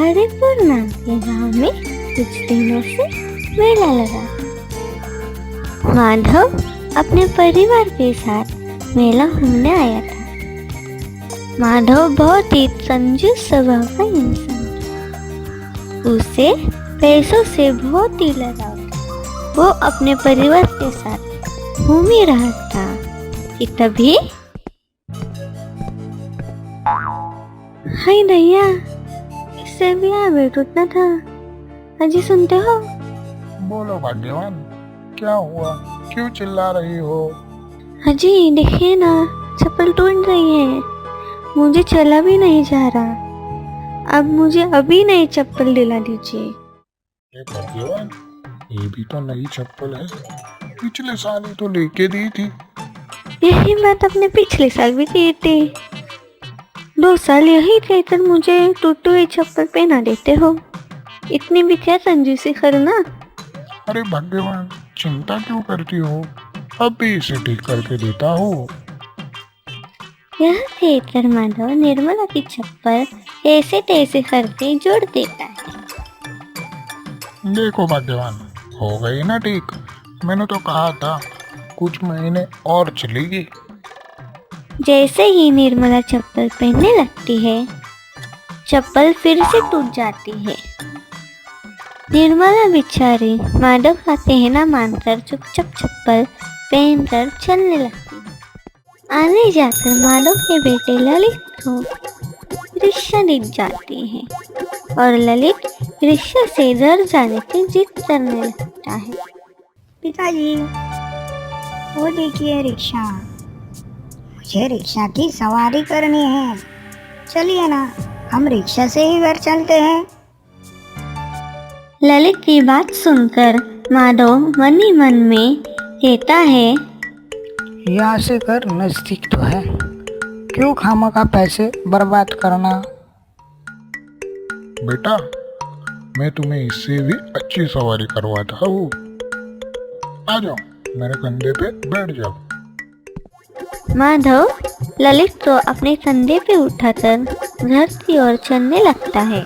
हरिपुर नाम के गांव में कुछ दिनों से मेला लगा। माधव अपने परिवार के साथ मेला घूमने आया था। माधव बहुत ही कंजूस स्वभाव का इंसान था। उसे पैसों से बहुत ही लगाव था। वो अपने परिवार के साथ घूम ही रहा था कि तभी हाय दैया, इससे भी आवेट उठना था। अजी सुनते हो? बोलो भाग्यवान, क्या हुआ? क्यों चिल्ला रही हो? अजी देखिए ना, चप्पल टूट रही है। मुझे चला भी नहीं जा रहा। अब मुझे अभी नई चप्पल दिला दीजिए। भाग्यवान, ये भी तो नई चप्पल है, पिछले साल ही तो लेके दी थी। यही बात आपने पिछले साल भी की थी। 2 साल यही रहकर मुझे टूटी हुई चप्पल पहना देते हो। इतनी भी क्या कंजूसी करना। अरे भाग्यवान, चिंता क्यों करती हो? अब भी इसे ठीक करके देता हूँ। यह कहकर माधव निर्मला की चप्पल ऐसे तैसे करके जोड़ देता है। देखो भाग्यवान, हो गई ना ठीक। मैंने तो कहा था कुछ महीने और चलेगी। जैसे ही निर्मला चप्पल पहनने लगती है, चप्पल फिर से टूट जाती है। निर्मला बेचारी माधव का कहना मानकर चुपचाप चप्पल पहनकर चलने लगती है। आने जाकर माधव के बेटे ललित को रिक्शा दिख जाती है और ललित रिक्शा से घर जाने की जिद करने लगता है। पिताजी, वो देखिए रिक्शा। मुझे रिक्शा की सवारी करनी है। चलिए ना, हम रिक्शा से ही घर चलते हैं। ललित की बात सुनकर माधव मन ही मन में कहता है, यहाँ से घर नजदीक तो है, क्यों खामखा पैसे बर्बाद करना। बेटा, मैं तुम्हें इससे भी अच्छी सवारी करवाता हूँ। आ जाओ, मेरे कंधे पे बैठ जाओ। माधव ललित को अपने कंधे पे उठाकर घर की ओर चलने लगता है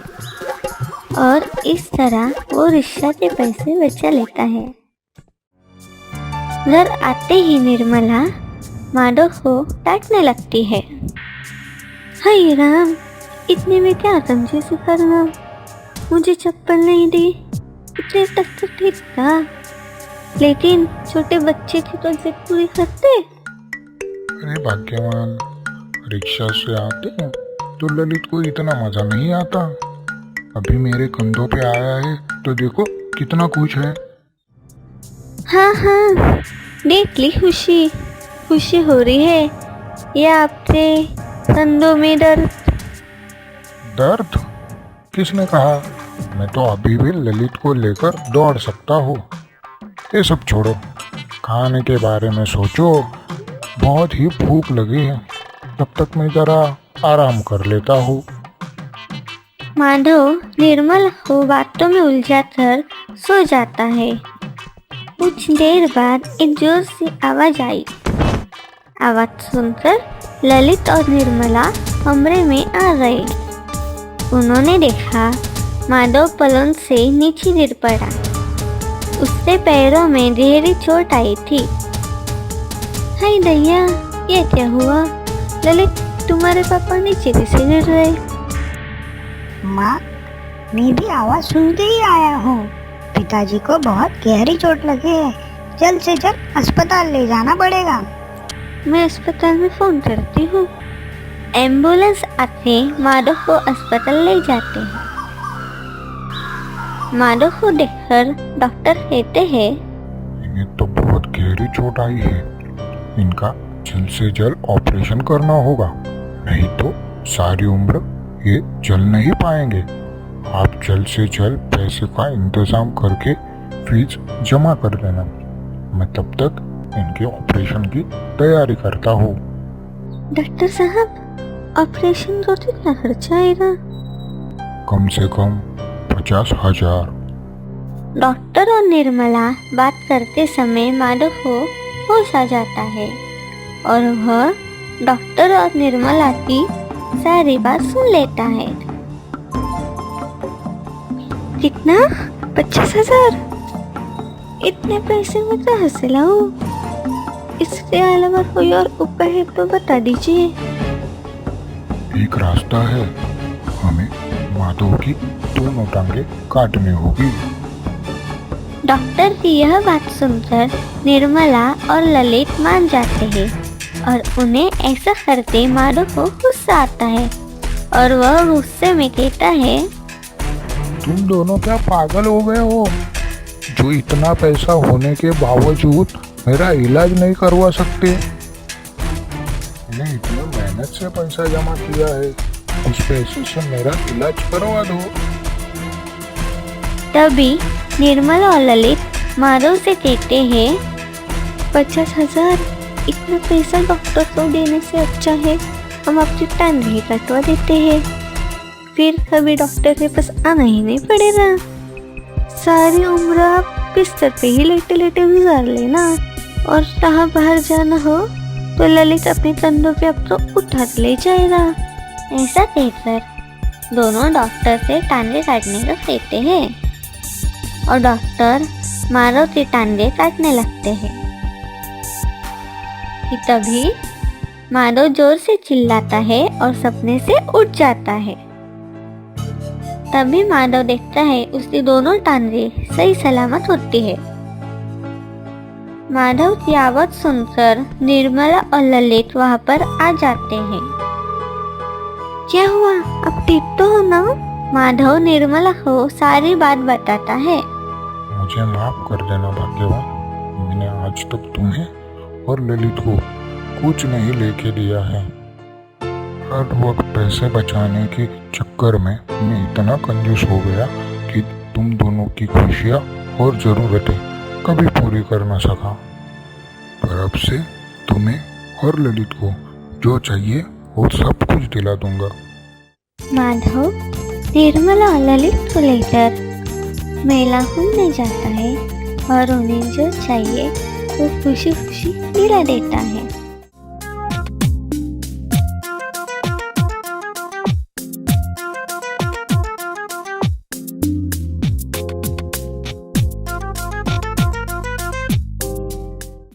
और इस तरह वो रिक्शा के पैसे बचा लेता है। घर आते ही निर्मला माधव को डांटने लगती है। हाय राम, इतने में क्या कंजूसी करना। मुझे चप्पल नहीं दी, इतने तक तो ठीक था, लेकिन छोटे बच्चे की तो जिद पूरी करते। अरे भाग्यवान, रिक्शा से आते हैं तो ललित को इतना मजा नहीं आता। अभी मेरे कंधों पे आया है तो देखो कितना कुछ है। हाँ हाँ, देख ली खुशी हो रही है या आपके कंधों में दर्द? दर्द? किसने कहा? मैं तो अभी भी ललित को लेकर दौड़ सकता हूँ। ये सब छोड़ो, खाने के बारे में सोचो। बहुत ही भूख लगी है, तब तक मैं जरा आराम कर लेता हूँ। माधव निर्मल को बातों में उलझाकर सो जाता है। कुछ देर बाद एक जोर से आवाज आई। आवाज सुनकर ललित और निर्मला कमरे में आ गए। उन्होंने देखा माधव पलंग से नीचे गिर पड़ा। उसके पैरों में गहरी चोट आई थी। हाय दैया, ये क्या हुआ? ललित, तुम्हारे पापा नीचे कैसे गिर गए? माँ, मैं भी आवाज सुनते ही आया हूँ। पिताजी को बहुत गहरी चोट लगी है। जल्द से जल्द अस्पताल ले जाना पड़ेगा। मैं अस्पताल में फोन करती हूँ। एम्बुलेंस आते माधव को अस्पताल ले जाते हैं। माधव को देखकर डॉक्टर कहते हैं, इन्हें तो बहुत गहरी चोट आई है। इनका जल्द से जल्द ऑपरेशन करना होगा, नहीं तो सारी उम्र ये चल नहीं पाएंगे। आप जल्द से जल्द पैसे का इंतजाम करके फीस जमा कर देना। मैं तब तक इनके ऑपरेशन की तैयारी करता हूँ। डॉक्टर साहब, ऑपरेशन को कितना खर्चा आएगा? कम से कम 50,000। डॉक्टर और निर्मला बात करते समय माधव को होश आ जाता है और वह डॉक्टर और निर्मला की सारी बात सुन लेता है। कितना? 50,000? इतने पैसे में कहाँ से लाऊं? इसके अलावा कोई और उपाय है तो बता दीजिए। एक रास्ता है, हमें माधव की दोनों टांगे काटनी होगी। डॉक्टर की यह बात सुनकर निर्मला और ललित मान जाते हैं और उन्हें ऐसा करते माधव को गुस्सा आता है और वह गुस्से में कहता है, तुम दोनों क्या पागल हो गए हो? जो इतना पैसा होने के बावजूद मेरा इलाज नहीं करवा सकते? मैंने इतनी मेहनत से पैसा जमा किया है, उस पैसे से मेरा इलाज करवा दो। तभी निर्मला और ललित माधव से कहते हैं, 50,000? इतना पैसा डॉक्टर को देने से अच्छा है हम आपकी टांगे ही कटवा देते हैं, फिर कभी डॉक्टर के पास आना ही नहीं पड़ेगा। सारी उम्र आप बिस्तर पे ही लेटे लेटे गुजार लेना और कहाँ बाहर जाना हो तो ललित अपने कंधों पे आपको उठा के ले जाएगा। ऐसा कहकर दोनों डॉक्टर से टांगे काटने का कहते हैं और डॉक्टर माधव के टांगे काटने लगते हैं कि तभी माधव जोर से चिल्लाता है और सपने से उठ जाता है। तभी माधव देखता है उसकी दोनों टांगे सही सलामत होती है। माधव की आवाज सुनकर निर्मला और ललित वहां पर आ जाते हैं। क्या हुआ, अब ठीक तो हो ना? माधव निर्मला को सारी बात बताता है। मुझे माफ कर देना भाग्यवान, मैंने आज तक तुम्हें और ललित को कुछ नहीं लेके दिया है। हर वक्त पैसे बचाने के चक्कर में मैं इतना कंजूस हो गया कि तुम दोनों की खुशियाँ और ज़रूरतें कभी पूरी कर ना सका। पर अब से तुम्हें और ललित को जो चाहिए वो सब कुछ दिला दूंगा। माधव निर्मला और ललित को लेकर मेला घूमने जाता है और उन्हें जो चाहिए वो खुशी खुशी दिला देता है।